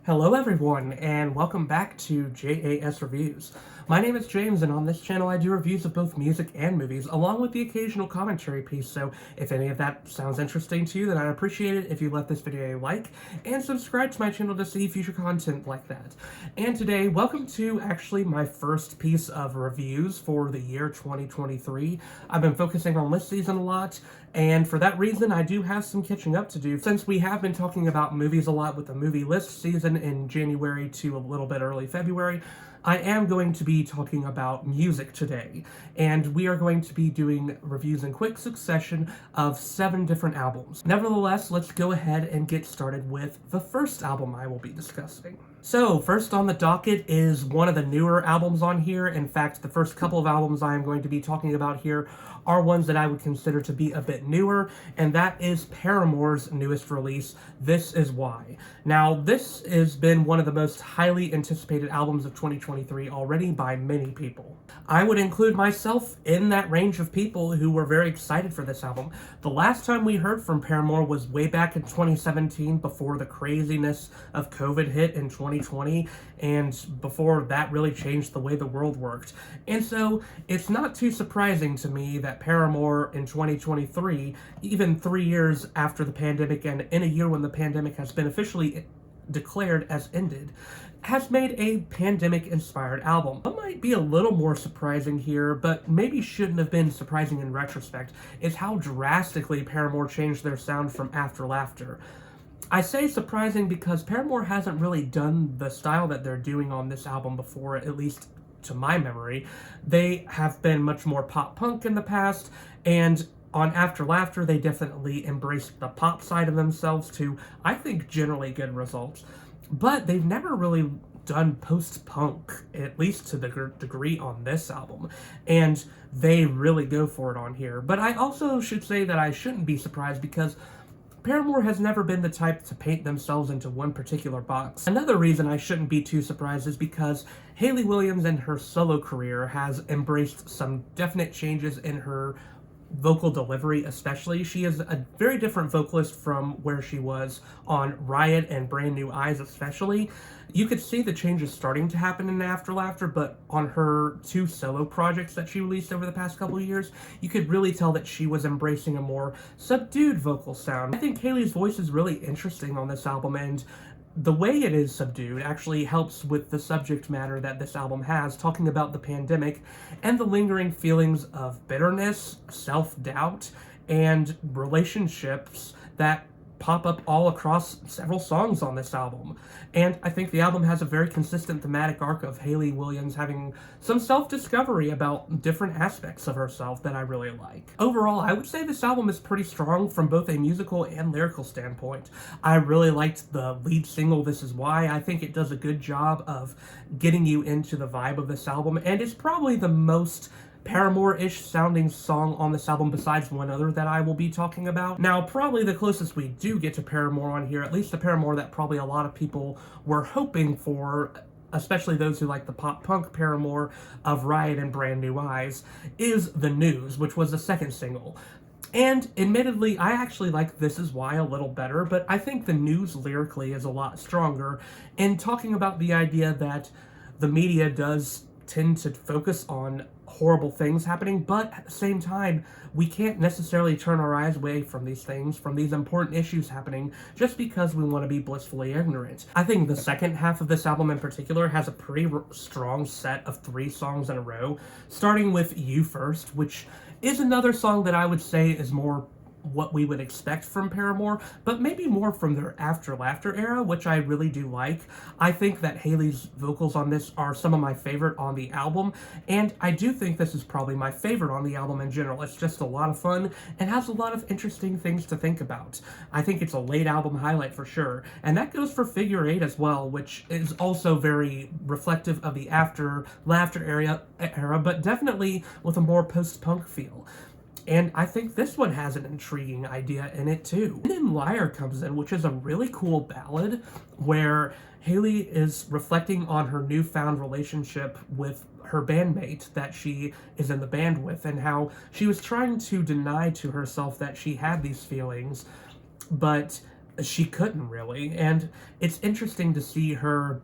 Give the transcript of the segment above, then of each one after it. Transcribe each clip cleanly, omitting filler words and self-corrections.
Hello everyone, and welcome back to JAS Reviews. My name is James, and on this channel I do reviews of both music and movies, along with the occasional commentary piece, so if any of that sounds interesting to you, then I'd appreciate it if you left this video a like, and subscribe to my channel to see future content like that. And today, welcome to actually my first piece of reviews for the year 2023. I've been focusing on this season a lot, and for that reason, I do have some catching up to do. Since we have been talking about movies a lot with the movie list season in January to a little bit early February, I am going to be talking about music today. And we are going to be doing reviews in quick succession of 7 different albums. Nevertheless, let's go ahead and get started with the first album I will be discussing. So, first on the docket is one of the newer albums on here. In fact, the first couple of albums I am going to be talking about here are ones that I would consider to be a bit newer, and that is Paramore's newest release, This Is Why. Now, this has been one of the most highly anticipated albums of 2023 already by many people. I would include myself in that range of people who were very excited for this album. The last time we heard from Paramore was way back in 2017, before the craziness of COVID hit in 2020, and before that really changed the way the world worked. And so, it's not too surprising to me that Paramore in 2023, even 3 years after the pandemic and in a year when the pandemic has been officially declared as ended, has made a pandemic-inspired album. What might be a little more surprising here, but maybe shouldn't have been surprising in retrospect, is how drastically Paramore changed their sound from After Laughter. I say surprising because Paramore hasn't really done the style that they're doing on this album before, at least to my memory. They have been much more pop-punk in the past, and on After Laughter, they definitely embraced the pop side of themselves to, I think, generally good results. But they've never really done post-punk, at least to the degree on this album, and they really go for it on here. But I also should say that I shouldn't be surprised because Paramore has never been the type to paint themselves into one particular box. Another reason I shouldn't be too surprised is because Hayley Williams in her solo career has embraced some definite changes in her vocal delivery especially. She is a very different vocalist from where she was on Riot and Brand New Eyes especially. You could see the changes starting to happen in After Laughter, but on her 2 solo projects that she released over the past couple of years, you could really tell that she was embracing a more subdued vocal sound. I think Hayley's voice is really interesting on this album, and the way it is subdued actually helps with the subject matter that this album has, talking about the pandemic and the lingering feelings of bitterness, self-doubt, and relationships that pop up all across several songs on this album. And I think the album has a very consistent thematic arc of Hayley Williams having some self-discovery about different aspects of herself that I really like. Overall, I would say this album is pretty strong from both a musical and lyrical standpoint. I really liked the lead single, This Is Why. I think it does a good job of getting you into the vibe of this album, and it's probably the most Paramore-ish sounding song on this album besides one other that I will be talking about. Now, probably the closest we do get to Paramore on here, at least the Paramore that probably a lot of people were hoping for, especially those who like the pop-punk Paramore of Riot and Brand New Eyes, is The News, which was the second single. And admittedly, I actually like This Is Why a little better, but I think The News lyrically is a lot stronger in talking about the idea that the media does tend to focus on horrible things happening, but at the same time, we can't necessarily turn our eyes away from these things, from these important issues happening, just because we want to be blissfully ignorant. I think the second half of this album in particular has a pretty strong set of 3 songs in a row, starting with You First, which is another song that I would say is more what we would expect from Paramore, but maybe more from their After Laughter era, which I really do like. I think that Hayley's vocals on this are some of my favorite on the album, and I do think this is probably my favorite on the album in general. It's just a lot of fun and has a lot of interesting things to think about. I think it's a late album highlight for sure, and that goes for Figure 8 as well, which is also very reflective of the After Laughter era, but definitely with a more post-punk feel. And I think this one has an intriguing idea in it too. And then Liar comes in, which is a really cool ballad where Hayley is reflecting on her newfound relationship with her bandmate that she is in the band with, and how she was trying to deny to herself that she had these feelings, but she couldn't really. And it's interesting to see her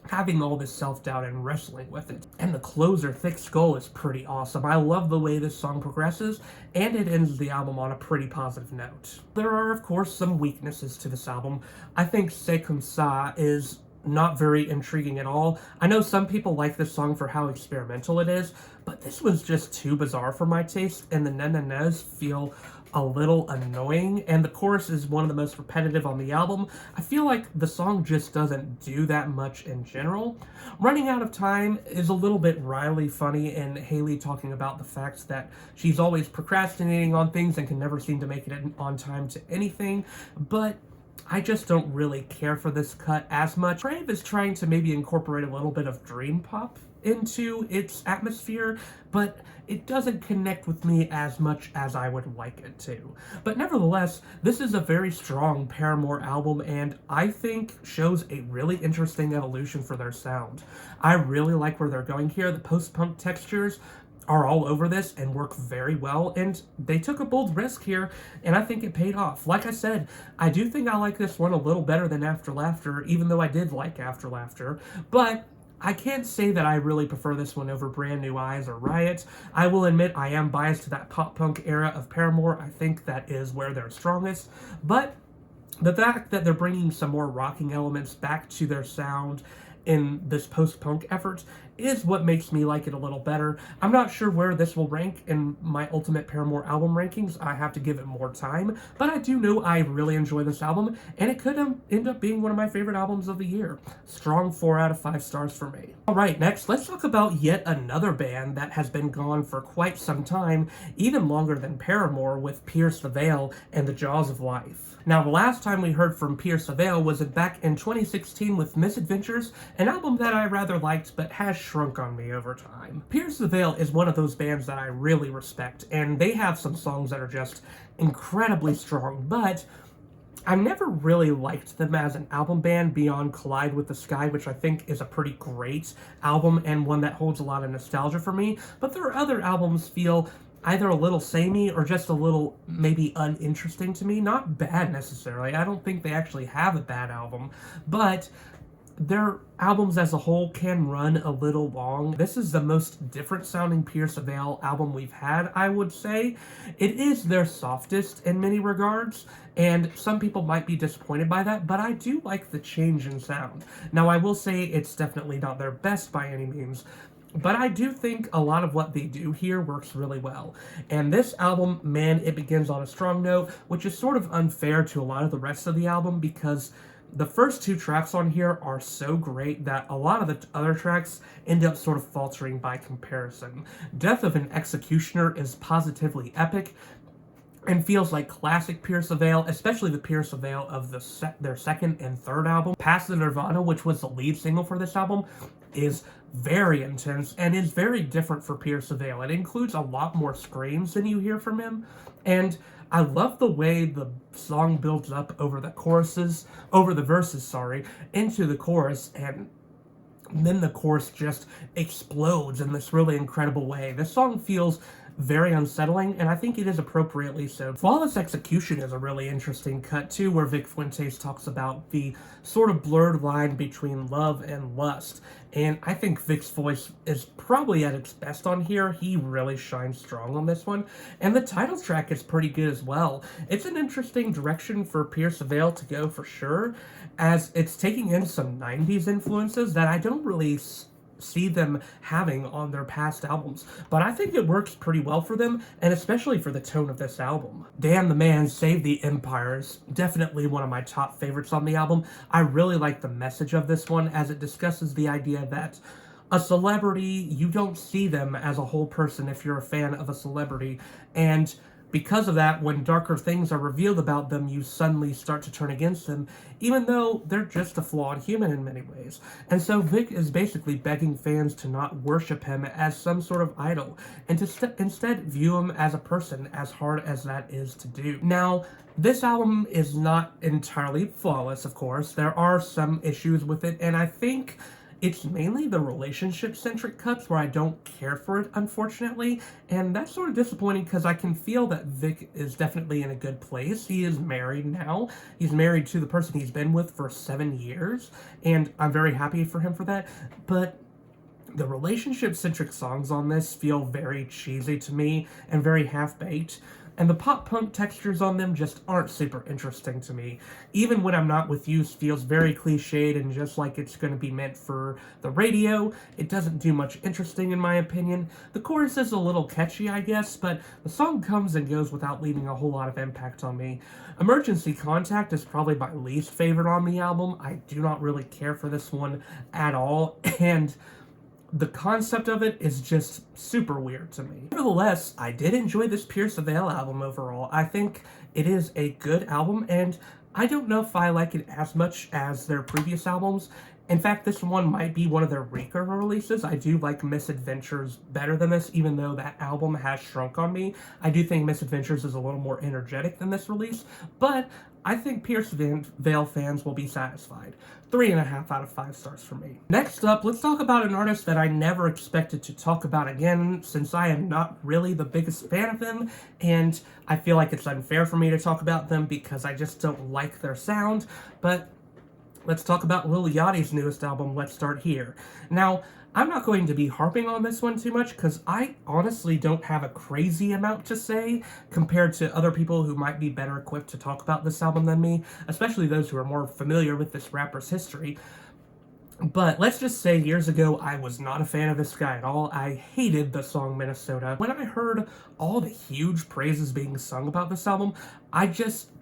having all this self-doubt and wrestling with it. And the closer, Thick Skull, is pretty awesome. I love the way this song progresses, and it ends the album on a pretty positive note. There are, of course, some weaknesses to this album. I think C'est Comme Ça is not very intriguing at all. I know some people like this song for how experimental it is, but this was just too bizarre for my taste, and the na-na-nas feel a little annoying, and the chorus is one of the most repetitive on the album. I feel like the song just doesn't do that much in general. Running Out of Time is a little bit wryly funny, and Haley talking about the fact that she's always procrastinating on things and can never seem to make it on time to anything, but I just don't really care for this cut as much. Brave is trying to maybe incorporate a little bit of dream pop into its atmosphere, but it doesn't connect with me as much as I would like it to. But nevertheless, this is a very strong Paramore album, and I think shows a really interesting evolution for their sound. I really like where they're going here. The post-punk textures are all over this and work very well, and they took a bold risk here, and I think it paid off. Like I said, I do think I like this one a little better than After Laughter, even though I did like After Laughter, but I can't say that I really prefer this one over Brand New Eyes or Riot. I will admit I am biased to that pop-punk era of Paramore. I think that is where they're strongest, but the fact that they're bringing some more rocking elements back to their sound in this post-punk effort is what makes me like it a little better. I'm not sure where this will rank in my ultimate Paramore album rankings. I have to give it more time, but I do know I really enjoy this album, and it could end up being one of my favorite albums of the year. Strong 4 out of 5 stars for me. Alright, next, let's talk about yet another band that has been gone for quite some time, even longer than Paramore, with Pierce the Veil and The Jaws of Life. Now, the last time we heard from Pierce the Veil was back in 2016 with Misadventures, an album that I rather liked but has shrunk on me over time. Pierce the Veil is one of those bands that I really respect, and they have some songs that are just incredibly strong, but I never really liked them as an album band beyond Collide with the Sky, which I think is a pretty great album and one that holds a lot of nostalgia for me, but their other albums feel either a little samey or just a little maybe uninteresting to me. Not bad necessarily. I don't think they actually have a bad album, but their albums as a whole can run a little long. This is the most different sounding Pierce the Veil album we've had, I would say. It is their softest in many regards, and some people might be disappointed by that, but I do like the change in sound. Now, I will say it's definitely not their best by any means, but I do think a lot of what they do here works really well. And this album, man, it begins on a strong note, which is sort of unfair to a lot of the rest of the album because the first 2 tracks on here are so great that a lot of the other tracks end up sort of faltering by comparison. Death of an Executioner is positively epic and feels like classic Pierce the Veil, especially the Pierce the Veil of their second and third album. Past the Nirvana, which was the lead single for this album, is very intense and is very different for Pierce the Veil. It includes a lot more screams than you hear from him, and I love the way the song builds up over the verses, into the chorus, and then the chorus just explodes in this really incredible way. This song feels very unsettling, and I think it is appropriately so. Flawless Execution is a really interesting cut too, where Vic Fuentes talks about the sort of blurred line between love and lust, and I think Vic's voice is probably at its best on here. He really shines strong on this one, and the title track is pretty good as well. It's an interesting direction for Pierce the Veil to go for sure, as it's taking in some 90s influences that I don't really see them having on their past albums, but I think it works pretty well for them, and especially for the tone of this album. Damn the Man, Save the Empire is definitely one of my top favorites on the album. I really like the message of this one, as it discusses the idea that a celebrity, you don't see them as a whole person if you're a fan of a celebrity, and because of that, when darker things are revealed about them, you suddenly start to turn against them, even though they're just a flawed human in many ways. And so Vic is basically begging fans to not worship him as some sort of idol, and to instead view him as a person, as hard as that is to do. Now, this album is not entirely flawless, of course. There are some issues with it, and I think It's mainly the relationship-centric cuts where I don't care for it, unfortunately, and that's sort of disappointing because I can feel that Vic is definitely in a good place. He is married now. He's married to the person he's been with for 7 years, and I'm very happy for him for that, but the relationship-centric songs on this feel very cheesy to me and very half-baked, and the pop-punk textures on them just aren't super interesting to me. Even When I'm Not With You feels very cliched and just like it's going to be meant for the radio. It doesn't do much interesting in my opinion. The chorus is a little catchy, I guess, but the song comes and goes without leaving a whole lot of impact on me. Emergency Contact is probably my least favorite on the album. I do not really care for this one at all, and the concept of it is just super weird to me. Nevertheless, I did enjoy this Pierce the Veil album overall. I think it is a good album, and I don't know if I like it as much as their previous albums. In fact, this one might be one of their weaker releases. I do like Misadventures better than this, even though that album has shrunk on me. I do think Misadventures is a little more energetic than this release, but I think Pierce the Veil fans will be satisfied. 3.5 out of 5 stars for me. Next up, let's talk about an artist that I never expected to talk about again, since I am not really the biggest fan of them, and I feel like it's unfair for me to talk about them because I just don't like their sound, but let's talk about Lil Yachty's newest album, Let's Start Here. Now, I'm not going to be harping on this one too much because I honestly don't have a crazy amount to say compared to other people who might be better equipped to talk about this album than me, especially those who are more familiar with this rapper's history. But let's just say years ago, I was not a fan of this guy at all. I hated the song Minnesota. When I heard all the huge praises being sung about this album,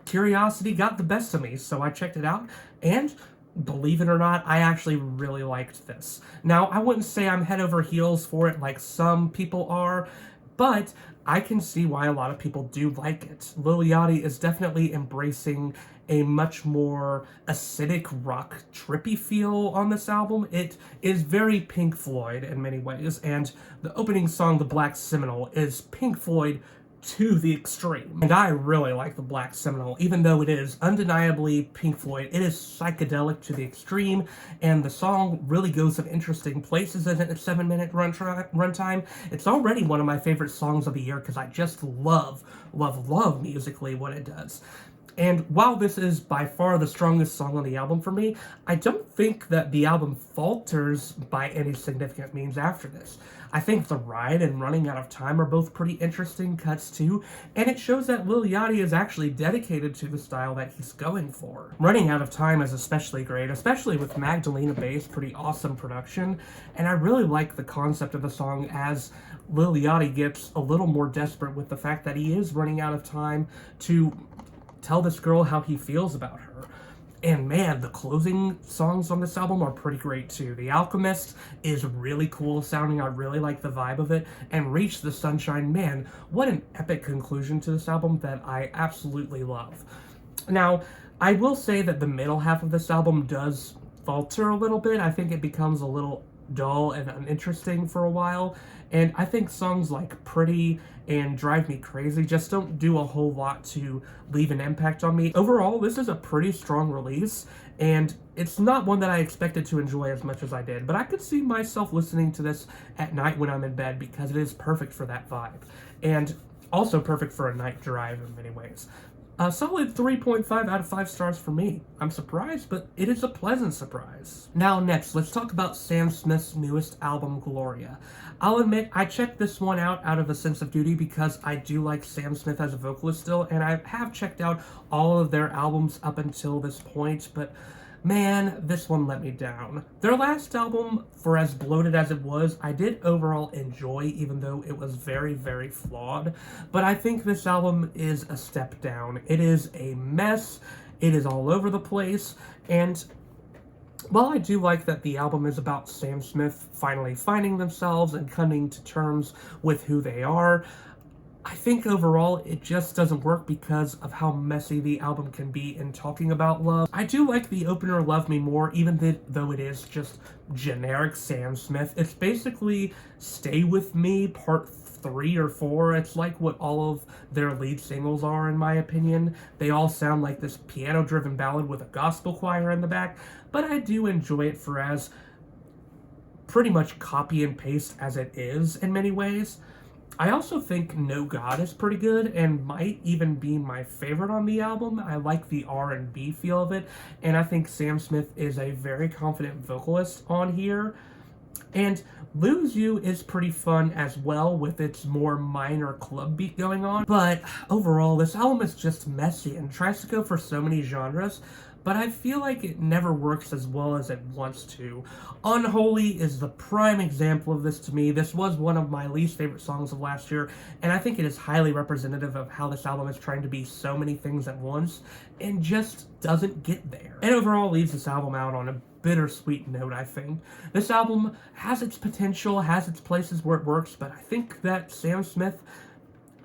curiosity got the best of me, so I checked it out, and believe it or not, I actually really liked this. Now, I wouldn't say I'm head over heels for it like some people are, but I can see why a lot of people do like it. Lil Yachty is definitely embracing a much more acidic rock trippy feel on this album. It is very Pink Floyd in many ways, and the opening song, The Black Seminole, is Pink Floyd to the extreme. And I really like The Black Seminole, even though it is undeniably Pink Floyd. It is psychedelic to the extreme, and the song really goes in interesting places in its 7-minute runtime. It's already one of my favorite songs of the year because I just love musically what it does. And while this is by far the strongest song on the album for me, I don't think that the album falters by any significant means after this. I think The Ride and Running Out of Time are both pretty interesting cuts too, and it shows that Lil Yachty is actually dedicated to the style that he's going for. Running Out of Time is especially great, especially with Magdalena Bay's pretty awesome production, and I really like the concept of the song as Lil Yachty gets a little more desperate with the fact that he is running out of time to tell this girl how he feels about her. And man, the closing songs on this album are pretty great too. The Alchemist is really cool sounding, I really like the vibe of it, and Reach the Sunshine, man, what an epic conclusion to this album that I absolutely love. Now, I will say that the middle half of this album does falter a little bit. I think it becomes a little dull and uninteresting for a while, and I think songs like Pretty and Drive Me Crazy just don't do a whole lot to leave an impact on me. Overall, this is a pretty strong release, and it's not one that I expected to enjoy as much as I did, but I could see myself listening to this at night when I'm in bed because it is perfect for that vibe, and also perfect for a night drive in many ways. A solid 3.5 out of 5 stars for me. I'm surprised, but it is a pleasant surprise. Now next, let's talk about Sam Smith's newest album, Gloria. I'll admit, I checked this one out of a sense of duty because I do like Sam Smith as a vocalist still, and I have checked out all of their albums up until this point, but man, this one let me down. Their last album, for as bloated as it was, I did overall enjoy, even though it was very, very flawed. But I think this album is a step down. It is a mess, it is all over the place, and while I do like that the album is about Sam Smith finally finding themselves and coming to terms with who they are, I think overall it just doesn't work because of how messy the album can be in talking about love. I do like the opener Love Me More, even though it is just generic Sam Smith. It's basically Stay With Me Part 3 or 4. It's like what all of their lead singles are, in my opinion. They all sound like this piano-driven ballad with a gospel choir in the back, but I do enjoy it for as pretty much copy and paste as it is in many ways. I also think No God is pretty good and might even be my favorite on the album. I like the R&B feel of it, and I think Sam Smith is a very confident vocalist on here. And Lose You is pretty fun as well with its more minor club beat going on. But overall, this album is just messy and tries to go for so many genres, but I feel like it never works as well as it wants to. Unholy is the prime example of this to me. This was one of my least favorite songs of last year, and I think it is highly representative of how this album is trying to be so many things at once and just doesn't get there. And overall leaves this album out on a bittersweet note, I think. This album has its potential, has its places where it works, but I think that Sam Smith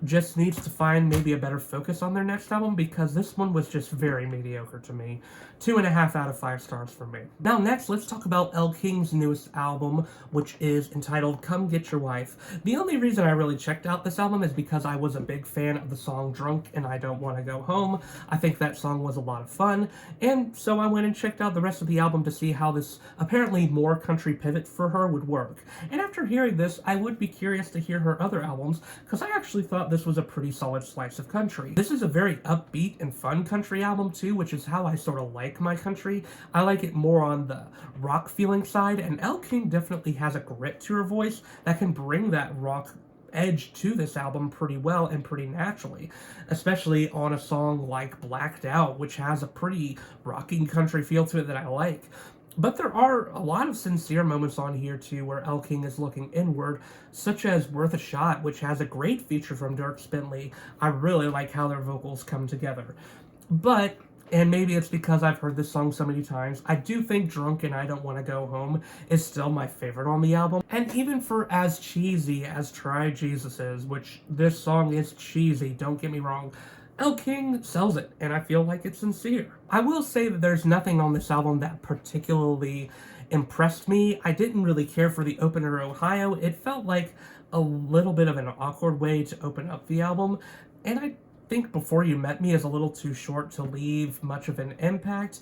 just needs to find maybe a better focus on their next album, because this one was just very mediocre to me. 2.5 out of 5 stars for me. Now next, let's talk about Elle King's newest album, which is entitled Come Get Your Wife. The only reason I really checked out this album is because I was a big fan of the song Drunk and I Don't Want to Go Home. I think that song was a lot of fun, and so I went and checked out the rest of the album to see how this apparently more country pivot for her would work. And after hearing this, I would be curious to hear her other albums, because I actually thought this was a pretty solid slice of country. This is a very upbeat and fun country album too, which is how I sort of like my country. I like it more on the rock feeling side, and Elle King definitely has a grit to her voice that can bring that rock edge to this album pretty well and pretty naturally, especially on a song like Blacked Out, which has a pretty rocking country feel to it that I like. But there are a lot of sincere moments on here too where Elle King is looking inward, such as Worth a Shot, which has a great feature from Dierks Bentley. I really like how their vocals come together. But, and maybe it's because I've heard this song so many times, I do think Drunk and I Don't Want to Go Home is still my favorite on the album. And even for as cheesy as Try Jesus is, which this song is cheesy, don't get me wrong, Elle King sells it, and I feel like it's sincere. I will say that there's nothing on this album that particularly impressed me. I didn't really care for the opener Ohio. It felt like a little bit of an awkward way to open up the album, and I think Before You Met Me is a little too short to leave much of an impact.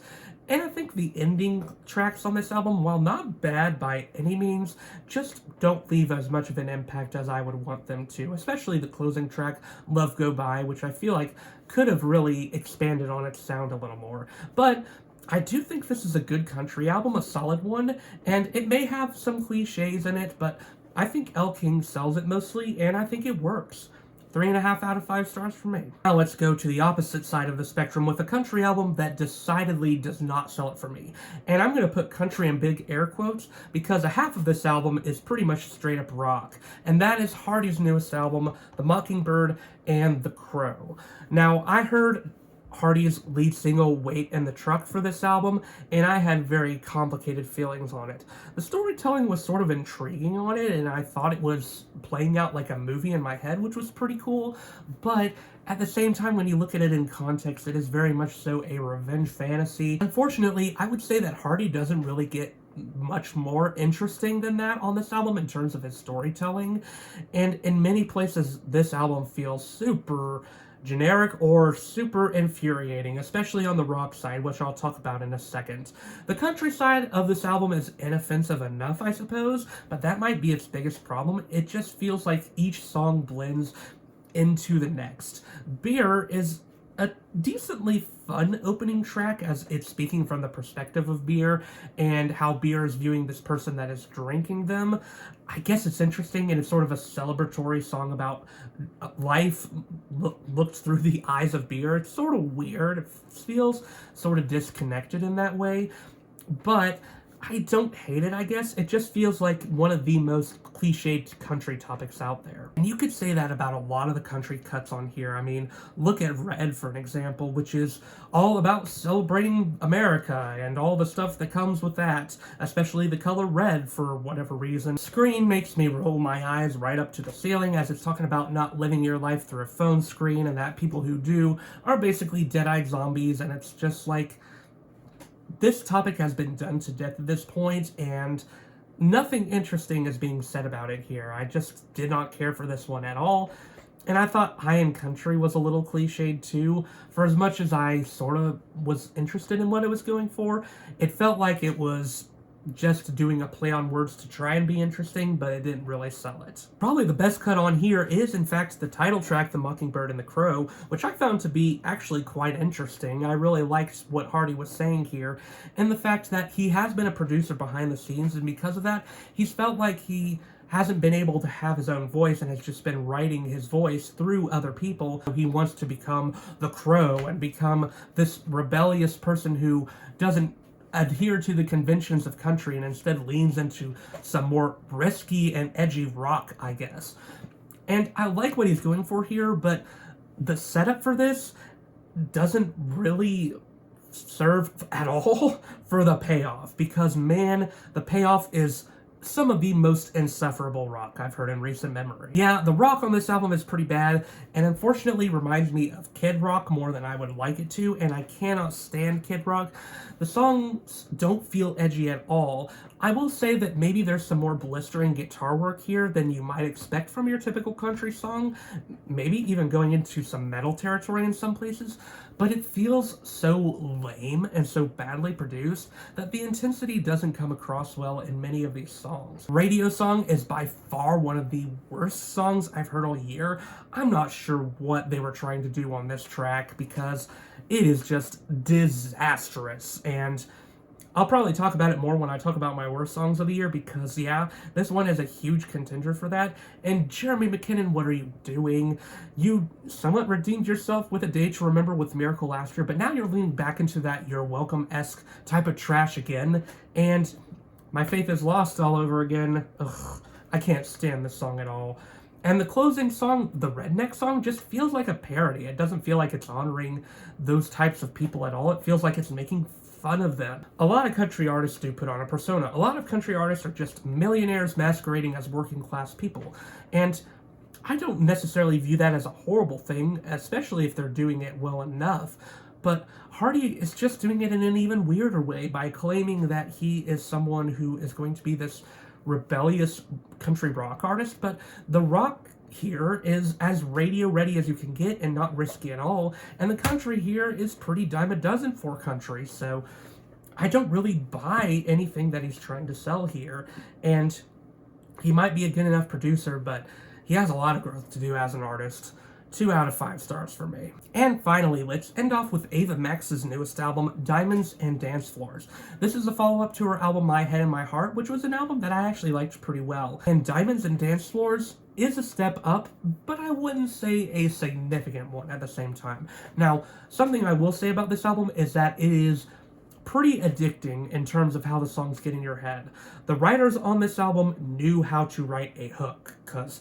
And I think the ending tracks on this album, while not bad by any means, just don't leave as much of an impact as I would want them to, especially the closing track, Love Go By, which I feel like could have really expanded on its sound a little more. But I do think this is a good country album, a solid one, and it may have some cliches in it, but I think Elle King sells it mostly, and I think it works. 3.5 out of 5 stars for me. Now let's go to the opposite side of the spectrum with a country album that decidedly does not sell it for me. And I'm going to put country in big air quotes because a half of this album is pretty much straight up rock. And that is Hardy's newest album, The Mockingbird and The Crow. Now, I heard Hardy's lead single Wait in the Truck for this album, and I had very complicated feelings on it. The storytelling was sort of intriguing on it, and I thought it was playing out like a movie in my head, which was pretty cool, but at the same time, when you look at it in context, it is very much so a revenge fantasy. Unfortunately, I would say that Hardy doesn't really get much more interesting than that on this album in terms of his storytelling, and in many places, this album feels super generic or super infuriating, especially on the rock side, which I'll talk about in a second. The country side of this album is inoffensive enough, I suppose, but that might be its biggest problem. It just feels like each song blends into the next. Beer is a decently fun opening track, as it's speaking from the perspective of Beer and how Beer is viewing this person that is drinking them. I guess it's interesting, and it's sort of a celebratory song about life looked through the eyes of Beer. It's sort of weird. It feels sort of disconnected in that way, but I don't hate it, I guess. It just feels like one of the most cliched country topics out there. And you could say that about a lot of the country cuts on here. I mean, look at Red, for an example, which is all about celebrating America and all the stuff that comes with that, especially the color red for whatever reason. Screen makes me roll my eyes right up to the ceiling, as it's talking about not living your life through a phone screen, and that people who do are basically dead-eyed zombies, and it's just like, this topic has been done to death at this point, and nothing interesting is being said about it here. I just did not care for this one at all, and I thought high-end country was a little cliched too. For as much as I sort of was interested in what it was going for, it felt like it was playing out like a movie in my head, which was pretty cool. And just doing a play on words to try and be interesting, but it didn't really sell it. Probably the best cut on here is, in fact, the title track, The Mockingbird and the Crow, which I found to be actually quite interesting. I really liked what Hardy was saying here, and the fact that he has been a producer behind the scenes, and because of that, he's felt like he hasn't been able to have his own voice and has just been writing his voice through other people. He wants to become the Crow and become this rebellious person who doesn't adhere to the conventions of country and instead leans into some more risky and edgy rock, I guess. And I like what he's going for here, but the setup for this doesn't really serve at all for the payoff, because man, the payoff is some of the most insufferable rock I've heard in recent memory. Yeah, the rock on this album is pretty bad, and unfortunately reminds me of Kid Rock more than I would like it to, and I cannot stand Kid Rock. The songs don't feel edgy at all. I will say that maybe there's some more blistering guitar work here than you might expect from your typical country song, maybe even going into some metal territory in some places, but it feels so lame and so badly produced that the intensity doesn't come across well in many of these songs. Radio Song is by far one of the worst songs I've heard all year. I'm not sure what they were trying to do on this track because it is just disastrous, and I'll probably talk about it more when I talk about my worst songs of the year because, yeah, this one is a huge contender for that. And Jeremy McKinnon, what are you doing? You somewhat redeemed yourself with A Day to Remember with Miracle last year, but now you're leaning back into that You're Welcome-esque type of trash again. And My Faith is Lost all over again. Ugh, I can't stand this song at all. And the closing song, the Redneck song, just feels like a parody. It doesn't feel like it's honoring those types of people at all. It feels like it's making fun of them. A lot of country artists do put on a persona. A lot of country artists are just millionaires masquerading as working class people. And I don't necessarily view that as a horrible thing, especially if they're doing it well enough. But Hardy is just doing it in an even weirder way by claiming that he is someone who is going to be this rebellious country rock artist, but the rock here is as radio ready as you can get and not risky at all, and the country here is pretty dime a dozen for country, so I don't really buy anything that he's trying to sell here. And he might be a good enough producer, but he has a lot of growth to do as an artist. 2 out of 5 stars for me. And finally, let's end off with Ava Max's newest album, Diamonds and Dancefloors. This is a follow-up to her album, My Head and My Heart, which was an album that I actually liked pretty well. And Diamonds and Dancefloors is a step up, but I wouldn't say a significant one at the same time. Now, something I will say about this album is that it is pretty addicting in terms of how the songs get in your head. The writers on this album knew how to write a hook, because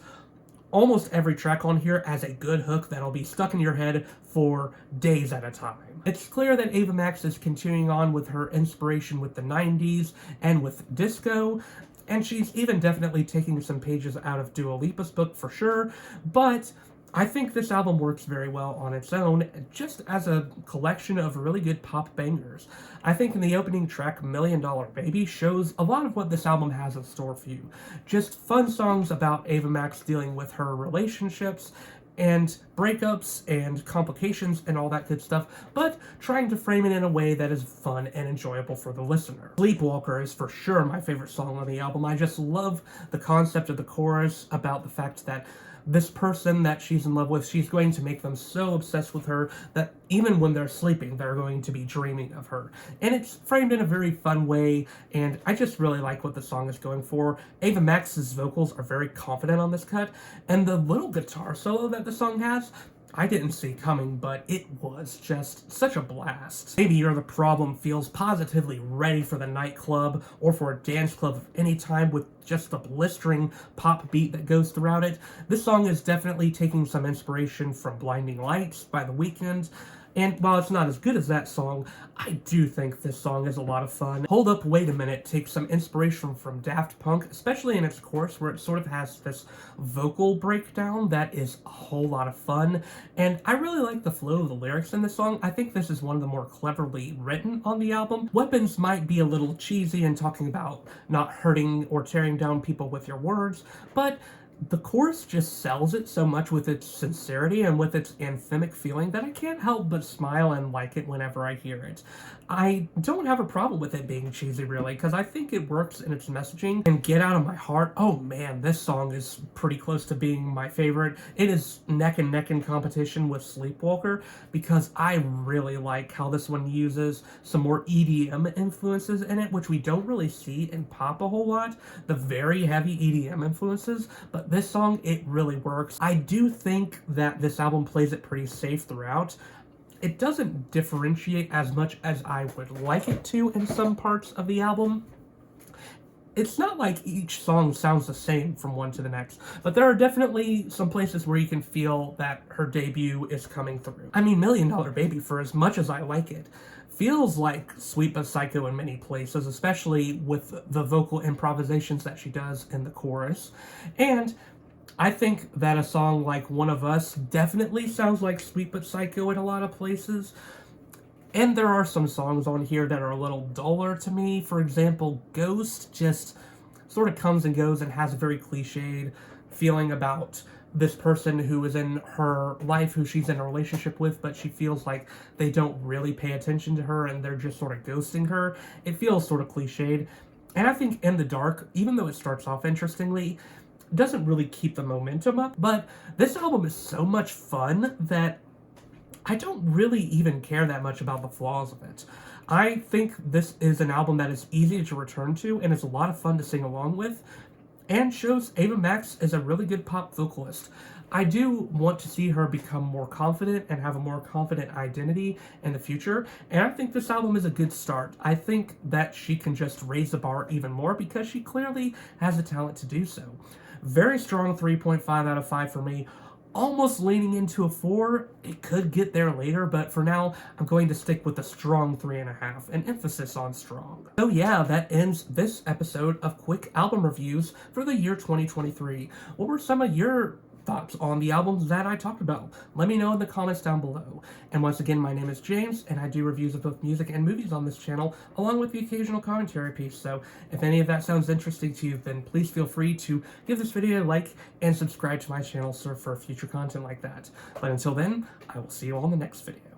almost every track on here has a good hook that'll be stuck in your head for days at a time. It's clear that Ava Max is continuing on with her inspiration with the 90s and with disco, and she's even definitely taking some pages out of Dua Lipa's book for sure, but I think this album works very well on its own, just as a collection of really good pop bangers. I think in the opening track, $1 Million Baby, shows a lot of what this album has in store for you. Just fun songs about Ava Max dealing with her relationships and breakups and complications and all that good stuff, but trying to frame it in a way that is fun and enjoyable for the listener. Sleepwalker is for sure my favorite song on the album. I just love the concept of the chorus about the fact that this person that she's in love with, she's going to make them so obsessed with her that even when they're sleeping, they're going to be dreaming of her. And it's framed in a very fun way, and I just really like what the song is going for. Ava Max's vocals are very confident on this cut, and the little guitar solo that the song has, I didn't see coming, but it was just such a blast. Maybe You're the Problem feels positively ready for the nightclub or for a dance club of any time with just the blistering pop beat that goes throughout it. This song is definitely taking some inspiration from Blinding Lights by The Weeknd. And while it's not as good as that song, I do think this song is a lot of fun. Hold Up, Wait a Minute takes some inspiration from Daft Punk, especially in its chorus where it sort of has this vocal breakdown that is a whole lot of fun. And I really like the flow of the lyrics in this song. I think this is one of the more cleverly written on the album. Weapons might be a little cheesy in talking about not hurting or tearing down people with your words, but The chorus just sells it so much with its sincerity and with its anthemic feeling that I can't help but smile and like it whenever I hear it. I don't have a problem with it being cheesy, really, because I think it works in its messaging. And Get Out of My Heart, oh man, this song is pretty close to being my favorite. It is neck and neck in competition with Sleepwalker because I really like how this one uses some more EDM influences in it, which we don't really see in pop a whole lot, the very heavy EDM influences, but this song, it really works. I do think that this album plays it pretty safe throughout. It doesn't differentiate as much as I would like it to in some parts of the album. It's not like each song sounds the same from one to the next, but there are definitely some places where you can feel that her debut is coming through. I mean, Million Dollar Baby, for as much as I like it, feels like Sweet But Psycho in many places, especially with the vocal improvisations that she does in the chorus. And I think that a song like One of Us definitely sounds like Sweet But Psycho in a lot of places. And there are some songs on here that are a little duller to me. For example, Ghost just sort of comes and goes and has a very cliched feeling about this person who is in her life, who she's in a relationship with, but she feels like they don't really pay attention to her and they're just sort of ghosting her. It feels sort of cliched. And I think In the Dark, even though it starts off interestingly, doesn't really keep the momentum up, but this album is so much fun that I don't really even care that much about the flaws of it. I think this is an album that is easy to return to and is a lot of fun to sing along with, and shows Ava Max is a really good pop vocalist. I do want to see her become more confident and have a more confident identity in the future, and I think this album is a good start. I think that she can just raise the bar even more because she clearly has the talent to do so. Very strong 3.5 out of 5 for me. Almost leaning into a 4. It could get there later, but for now, I'm going to stick with a strong 3.5, an emphasis on strong. So yeah, that ends this episode of Quick Album Reviews for the year 2023. What were some of your thoughts on the albums that I talked about? Let me know in the comments down below. And once again, my name is James, and I do reviews of both music and movies on this channel, along with the occasional commentary piece. So if any of that sounds interesting to you, then please feel free to give this video a like and subscribe to my channel for future content like that. But until then, I will see you all in the next video.